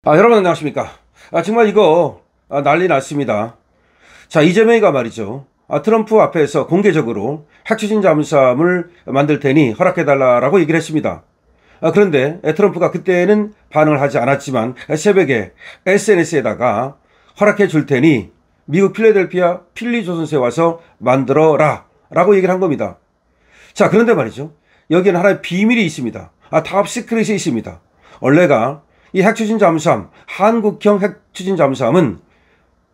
여러분 안녕하십니까. 정말 이거 난리 났습니다. 자, 이재명이가 말이죠. 트럼프 앞에서 공개적으로 핵추진 잠수함을 만들 테니 허락해달라고 얘기를 했습니다. 그런데 트럼프가 그때는 반응을 하지 않았지만 새벽에 SNS에다가 허락해 줄 테니 미국 필라델피아 필리조선소에 와서 만들어라 라고 얘기를 한 겁니다. 자, 그런데 말이죠. 여기는 하나의 비밀이 있습니다. 탑 시크릿이 있습니다. 원래가 이 핵추진 잠수함, 한국형 핵추진 잠수함은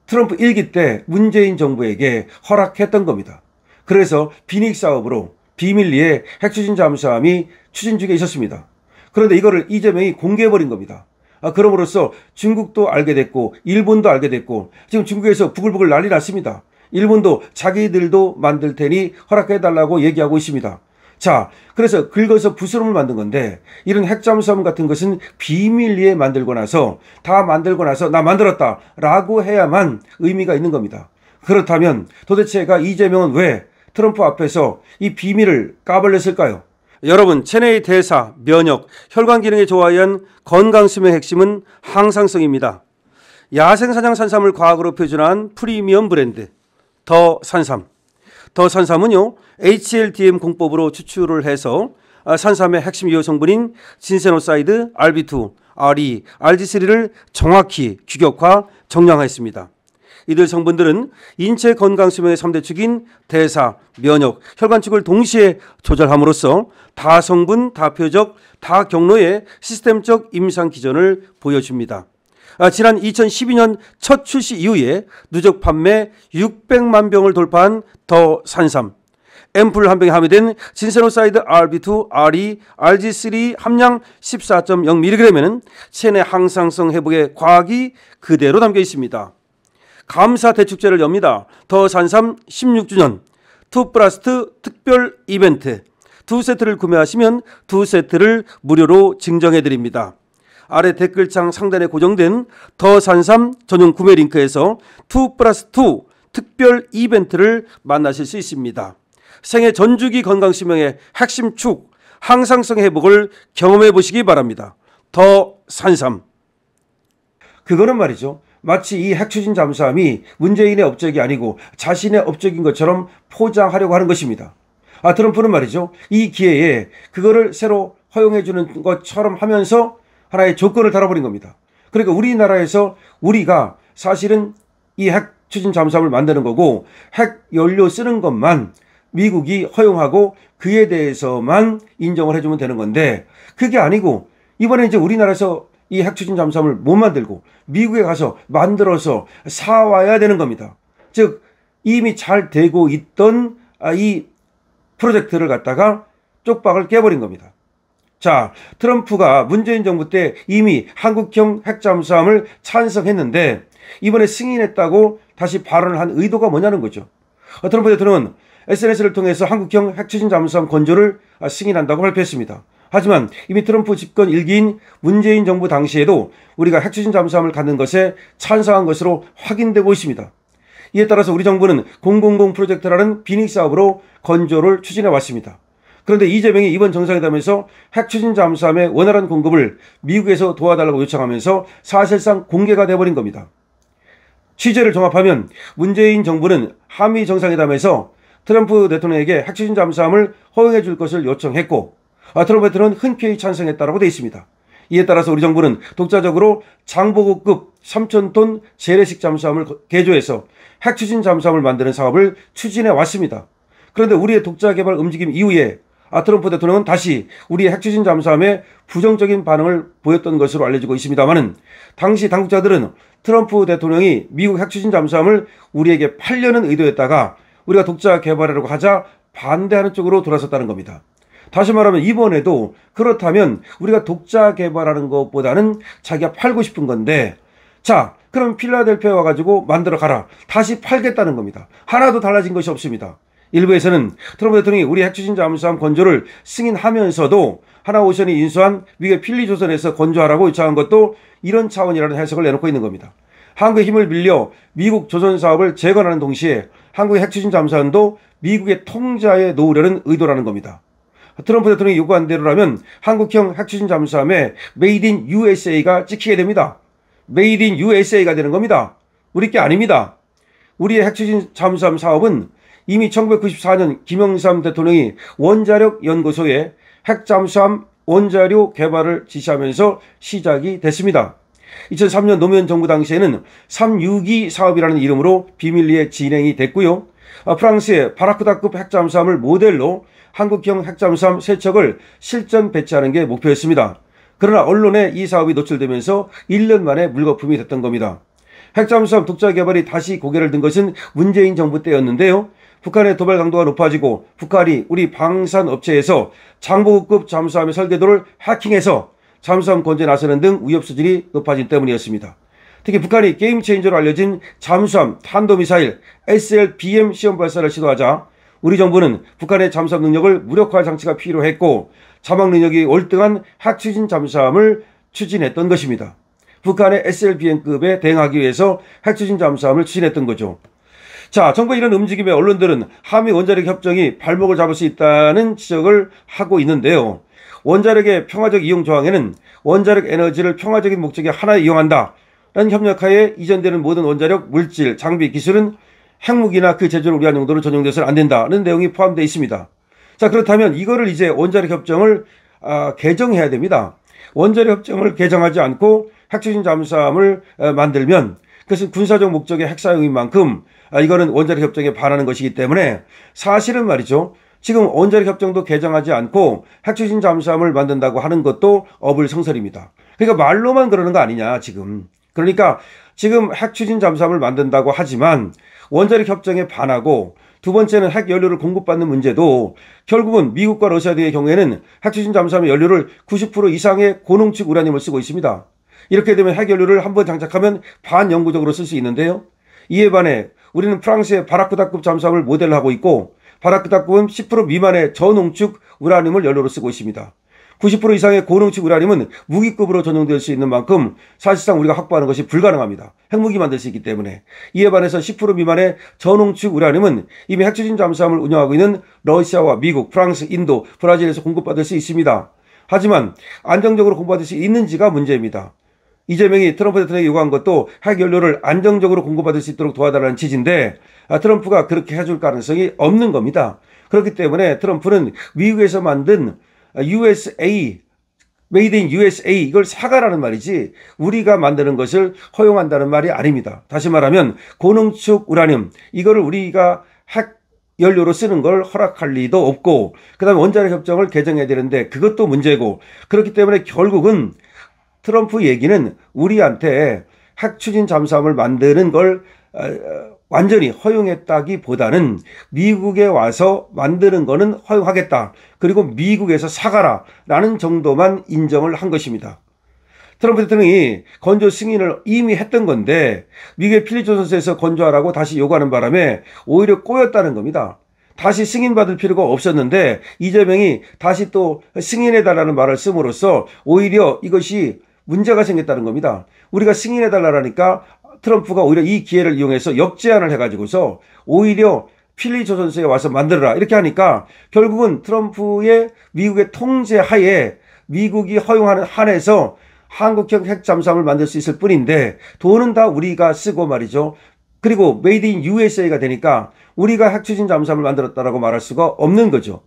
트럼프 1기 때 문재인 정부에게 허락했던 겁니다. 그래서 비닉 사업으로 비밀리에 핵추진 잠수함이 추진 중에 있었습니다. 그런데 이거를 이재명이 공개해버린 겁니다. 그럼으로써 중국도 알게 됐고 일본도 알게 됐고 지금 중국에서 부글부글 난리 났습니다. 일본도 자기들도 만들 테니 허락해달라고 얘기하고 있습니다. 자, 그래서 긁어서 부스럼을 만든 건데 이런 핵잠수함 같은 것은 비밀리에 만들고 나서 다 만들고 나서 나 만들었다 라고 해야만 의미가 있는 겁니다. 그렇다면 도대체가 이재명은 왜 트럼프 앞에서 이 비밀을 까발렸을까요? 여러분, 체내의 대사, 면역, 혈관 기능에 좋아한 건강수명의 핵심은 항상성입니다. 야생사냥 산삼을 과학으로 표준한 프리미엄 브랜드 더 산삼. 더 산삼은요, HLDM 공법으로 추출을 해서 산삼의 핵심 유효 성분인 진세노사이드, RB2, RE, RG3를 정확히 규격화, 정량했습니다. 이들 성분들은 인체 건강 수명의 3대 축인 대사, 면역, 혈관축을 동시에 조절함으로써 다성분, 다표적, 다경로의 시스템적 임상 기전을 보여줍니다. 지난 2012년 첫 출시 이후에 누적 판매 600만 병을 돌파한 더 산삼. 앰플 한 병에 함유된 진세노사이드 RB2, RE, RG3 함량 14.0mg에는 체내 항상성 회복의 과학이 그대로 담겨 있습니다. 감사 대축제를 엽니다. 더 산삼 16주년 2+2 특별 이벤트. 2세트를 구매하시면 2세트를 무료로 증정해 드립니다. 아래 댓글창 상단에 고정된 더 산삼 전용 구매 링크에서 2+2 특별 이벤트를 만나실 수 있습니다. 생애 전주기 건강수명의 핵심 축, 항상성 회복을 경험해 보시기 바랍니다. 더 산삼. 그거는 말이죠. 마치 이 핵추진 잠수함이 문재인의 업적이 아니고 자신의 업적인 것처럼 포장하려고 하는 것입니다. 트럼프는 말이죠. 이 기회에 그거를 새로 허용해 주는 것처럼 하면서 하나의 조건을 달아버린 겁니다. 그러니까 우리나라에서 우리가 사실은 이 핵추진 잠수함을 만드는 거고 핵 연료 쓰는 것만 미국이 허용하고 그에 대해서만 인정을 해주면 되는 건데 그게 아니고 이번에 이제 우리나라에서 이 핵추진 잠수함을 못 만들고 미국에 가서 만들어서 사와야 되는 겁니다. 즉 이미 잘 되고 있던 이 프로젝트를 갖다가 쪽박을 깨버린 겁니다. 자, 트럼프가 문재인 정부 때 이미 한국형 핵잠수함을 찬성했는데 이번에 승인했다고 다시 발언을 한 의도가 뭐냐는 거죠. 트럼프 대통령은 SNS를 통해서 한국형 핵추진 잠수함 건조를 승인한다고 발표했습니다. 하지만 이미 트럼프 집권 1기인 문재인 정부 당시에도 우리가 핵추진 잠수함을 갖는 것에 찬성한 것으로 확인되고 있습니다. 이에 따라서 우리 정부는 000 프로젝트라는 비닉 사업으로 건조를 추진해 왔습니다. 그런데 이재명이 이번 정상회담에서 핵추진 잠수함의 원활한 공급을 미국에서 도와달라고 요청하면서 사실상 공개가 돼버린 겁니다. 취재를 종합하면 문재인 정부는 한미 정상회담에서 트럼프 대통령에게 핵추진 잠수함을 허용해 줄 것을 요청했고 트럼프 대통령은 흔쾌히 찬성했다고 되어 있습니다. 이에 따라서 우리 정부는 독자적으로 장보고급 3,000톤 재래식 잠수함을 개조해서 핵추진 잠수함을 만드는 사업을 추진해 왔습니다. 그런데 우리의 독자 개발 움직임 이후에 트럼프 대통령은 다시 우리의 핵추진 잠수함에 부정적인 반응을 보였던 것으로 알려지고 있습니다만은 당시 당국자들은 트럼프 대통령이 미국 핵추진 잠수함을 우리에게 팔려는 의도였다가 우리가 독자 개발하려고 하자 반대하는 쪽으로 돌아섰다는 겁니다. 다시 말하면 이번에도 그렇다면 우리가 독자 개발하는 것보다는 자기가 팔고 싶은 건데 자, 그럼 필라델피아에 와가지고 만들어 가라. 다시 팔겠다는 겁니다. 하나도 달라진 것이 없습니다. 일부에서는 트럼프 대통령이 우리 핵추진 잠수함 건조를 승인하면서도 하나오션이 인수한 미국의 필리조선에서 건조하라고 요청한 것도 이런 차원이라는 해석을 내놓고 있는 겁니다. 한국의 힘을 빌려 미국 조선 사업을 재건하는 동시에 한국의 핵추진 잠수함도 미국의 통제하에 놓으려는 의도라는 겁니다. 트럼프 대통령이 요구한 대로라면 한국형 핵추진 잠수함에 메이드 인 USA가 찍히게 됩니다. 메이드 인 USA가 되는 겁니다. 우리 게 아닙니다. 우리의 핵추진 잠수함 사업은 이미 1994년 김영삼 대통령이 원자력 연구소에 핵잠수함 원자료 개발을 지시하면서 시작이 됐습니다. 2003년 노무현 정부 당시에는 362 사업이라는 이름으로 비밀리에 진행이 됐고요. 프랑스의 바라크다급 핵잠수함을 모델로 한국형 핵잠수함 3척을 실전 배치하는 게 목표였습니다. 그러나 언론에 이 사업이 노출되면서 1년 만에 물거품이 됐던 겁니다. 핵잠수함 독자 개발이 다시 고개를 든 것은 문재인 정부 때였는데요. 북한의 도발 강도가 높아지고 북한이 우리 방산업체에서 장보고급 잠수함의 설계도를 해킹해서 잠수함 건조에 나서는 등 위협 수준이 높아진 때문이었습니다. 특히 북한이 게임 체인저로 알려진 잠수함 탄도미사일 SLBM 시험 발사를 시도하자 우리 정부는 북한의 잠수함 능력을 무력화할 장치가 필요했고 자막 능력이 월등한 핵추진 잠수함을 추진했던 것입니다. 북한의 SLBM급에 대응하기 위해서 핵추진 잠수함을 추진했던 거죠. 자, 정부의 이런 움직임에 언론들은 한미 원자력 협정이 발목을 잡을 수 있다는 지적을 하고 있는데요. 원자력의 평화적 이용 조항에는 원자력 에너지를 평화적인 목적에 하나에 이용한다 라는 협력하에 이전되는 모든 원자력, 물질, 장비, 기술은 핵무기나 그 제조를 위한 용도로 전용돼서는 안 된다는 내용이 포함되어 있습니다. 자, 그렇다면 이거를 이제 원자력 협정을 개정해야 됩니다. 원자력 협정을 개정하지 않고 핵추진 잠수함을 만들면 그것은 군사적 목적의 핵사용인 만큼 이거는 원자력 협정에 반하는 것이기 때문에 사실은 말이죠. 지금 원자력 협정도 개정하지 않고 핵추진 잠수함을 만든다고 하는 것도 어불성설입니다. 그러니까 말로만 그러는 거 아니냐 지금. 그러니까 지금 핵추진 잠수함을 만든다고 하지만 원자력 협정에 반하고 두 번째는 핵 연료를 공급받는 문제도 결국은 미국과 러시아 등의 경우에는 핵추진 잠수함의 연료를 90% 이상의 고농축 우라늄을 쓰고 있습니다. 이렇게 되면 핵 연료를 한번 장착하면 반영구적으로 쓸 수 있는데요. 이에 반해 우리는 프랑스의 바라크다급 잠수함을 모델로 하고 있고 바라크다급은 10% 미만의 저농축 우라늄을 연료로 쓰고 있습니다. 90% 이상의 고농축 우라늄은 무기급으로 전용될 수 있는 만큼 사실상 우리가 확보하는 것이 불가능합니다. 핵무기 만들 수 있기 때문에. 이에 반해서 10% 미만의 저농축 우라늄은 이미 핵추진 잠수함을 운영하고 있는 러시아와 미국, 프랑스, 인도, 브라질에서 공급받을 수 있습니다. 하지만 안정적으로 공급받을 수 있는지가 문제입니다. 이재명이 트럼프 대통령이 요구한 것도 핵연료를 안정적으로 공급받을 수 있도록 도와달라는 취지인데 트럼프가 그렇게 해줄 가능성이 없는 겁니다. 그렇기 때문에 트럼프는 미국에서 만든 USA, Made in USA 이걸 사가라는 말이지 우리가 만드는 것을 허용한다는 말이 아닙니다. 다시 말하면 고농축 우라늄 이거를 우리가 핵 연료로 쓰는 걸 허락할 리도 없고 그 다음에 원자력 협정을 개정해야 되는데 그것도 문제고 그렇기 때문에 결국은 트럼프 얘기는 우리한테 핵추진 잠수함을 만드는 걸 완전히 허용했다기보다는 미국에 와서 만드는 거는 허용하겠다. 그리고 미국에서 사가라 라는 정도만 인정을 한 것입니다. 트럼프 대통령이 건조 승인을 이미 했던 건데 미국의 필리조선소에서 건조하라고 다시 요구하는 바람에 오히려 꼬였다는 겁니다. 다시 승인받을 필요가 없었는데 이재명이 다시 또 승인해달라는 말을 씀으로써 오히려 이것이 문제가 생겼다는 겁니다. 우리가 승인해달라니까 트럼프가 오히려 이 기회를 이용해서 역제안을 해가지고서 오히려 필리조선소에 와서 만들어라 이렇게 하니까 결국은 트럼프의 미국의 통제 하에 미국이 허용하는 한에서 한국형 핵잠수함을 만들 수 있을 뿐인데 돈은 다 우리가 쓰고 말이죠. 그리고 메이드 인 USA가 되니까 우리가 핵추진 잠수함을 만들었다라고 말할 수가 없는 거죠.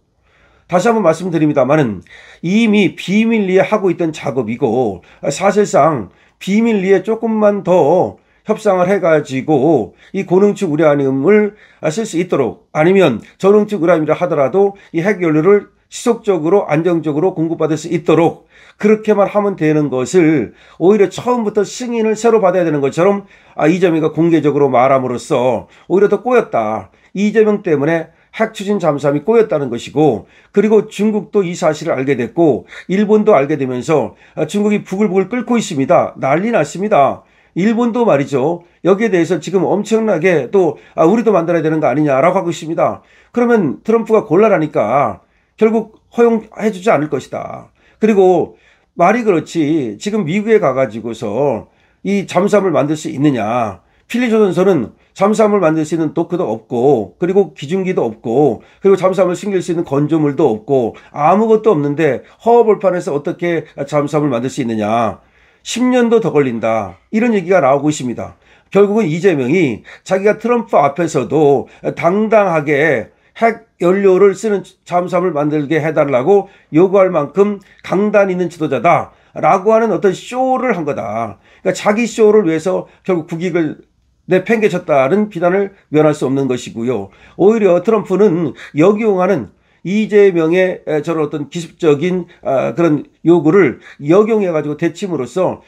다시 한번 말씀드립니다만은 이미 비밀리에 하고 있던 작업이고 사실상 비밀리에 조금만 더 협상을 해가지고 이 고농축 우라늄을 쓸 수 있도록 아니면 저농축 우라늄이라 하더라도 이 핵연료를 지속적으로 안정적으로 공급받을 수 있도록 그렇게만 하면 되는 것을 오히려 처음부터 승인을 새로 받아야 되는 것처럼 이재명이가 공개적으로 말함으로써 오히려 더 꼬였다. 이재명 때문에 핵추진 잠수함이 꼬였다는 것이고 그리고 중국도 이 사실을 알게 됐고 일본도 알게 되면서 중국이 부글부글 끓고 있습니다. 난리 났습니다. 일본도 말이죠. 여기에 대해서 지금 엄청나게 또 우리도 만들어야 되는 거 아니냐라고 하고 있습니다. 그러면 트럼프가 곤란하니까 결국 허용해 주지 않을 것이다. 그리고 말이 그렇지 지금 미국에 가가지고서 이 잠수함을 만들 수 있느냐. 필리조선소는 잠수함을 만들 수 있는 도크도 없고 그리고 기중기도 없고 그리고 잠수함을 숨길 수 있는 건조물도 없고 아무것도 없는데 허허벌판에서 어떻게 잠수함을 만들 수 있느냐. 10년도 더 걸린다. 이런 얘기가 나오고 있습니다. 결국은 이재명이 자기가 트럼프 앞에서도 당당하게 핵 연료를 쓰는 잠수함을 만들게 해달라고 요구할 만큼 강단 있는 지도자다라고 하는 어떤 쇼를 한 거다. 그러니까 자기 쇼를 위해서 결국 국익을 내팽개쳤다는 비난을 면할 수 없는 것이고요. 오히려 트럼프는 역용하는 이재명의 저런 어떤 기습적인 그런 요구를 역용해가지고 대침으로써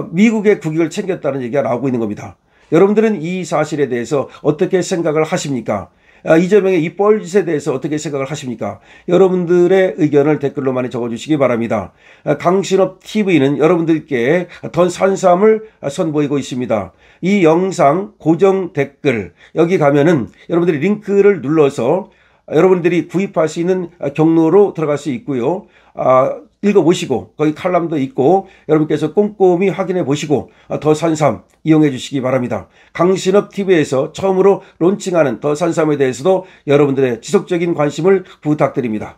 미국의 국익을 챙겼다는 얘기가 나오고 있는 겁니다. 여러분들은 이 사실에 대해서 어떻게 생각을 하십니까? 이재명의 이 뻘짓에 대해서 어떻게 생각을 하십니까? 여러분들의 의견을 댓글로 많이 적어주시기 바랍니다. 강신업 TV는 여러분들께 더 산삼을 선보이고 있습니다. 이 영상 고정 댓글 여기 가면은 여러분들이 링크를 눌러서 여러분들이 구입할 수 있는 경로로 들어갈 수 있고요. 읽어보시고 거기 칼럼도 있고 여러분께서 꼼꼼히 확인해 보시고 더 산삼 이용해 주시기 바랍니다. 강신업 TV에서 처음으로 론칭하는 더 산삼에 대해서도 여러분들의 지속적인 관심을 부탁드립니다.